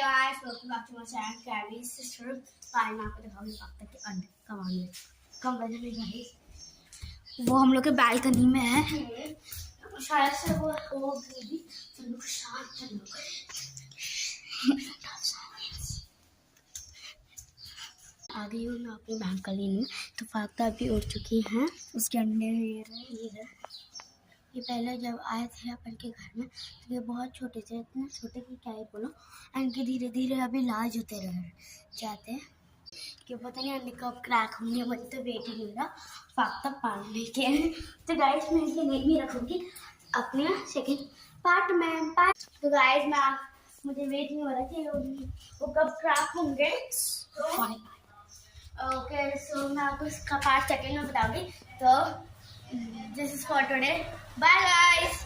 guys, welcome back to my channel, Carrie's sister. आज मैं आपको दिखाऊंगी पापा के अंडे कमाल में कम बजे में गाइस वो हम लोग के बालकनी में है शायद से वो भी तो लोग शांत चलो आ गई हूँ मैं अपनी बालकनी में। तो फाख्ता अभी उड़ चुकी हैं, उसके अंडे ये पहले जब आए थे अपन के घर में तो ये बहुत छोटे थे, इतने छोटे कि क्या ही बोलो। इनके धीरे धीरे अभी लार्ज होते रह जाते हैं कि पता नहीं अंडे कब क्रैक होंगे। मुझे तो वेट ही नहीं रहा फाख्ता पालने के। तो गाइस मैं इसे नहीं भी रखूँगी अपने सेकेंड पार्ट में। तो गाइस मुझे वेट नहीं हो रहा कि वो कब क्रैक होंगे। ओके सो मैं आपको इसका पार्ट सेकेंड में बताऊँगी। तो this is for today, bye guys.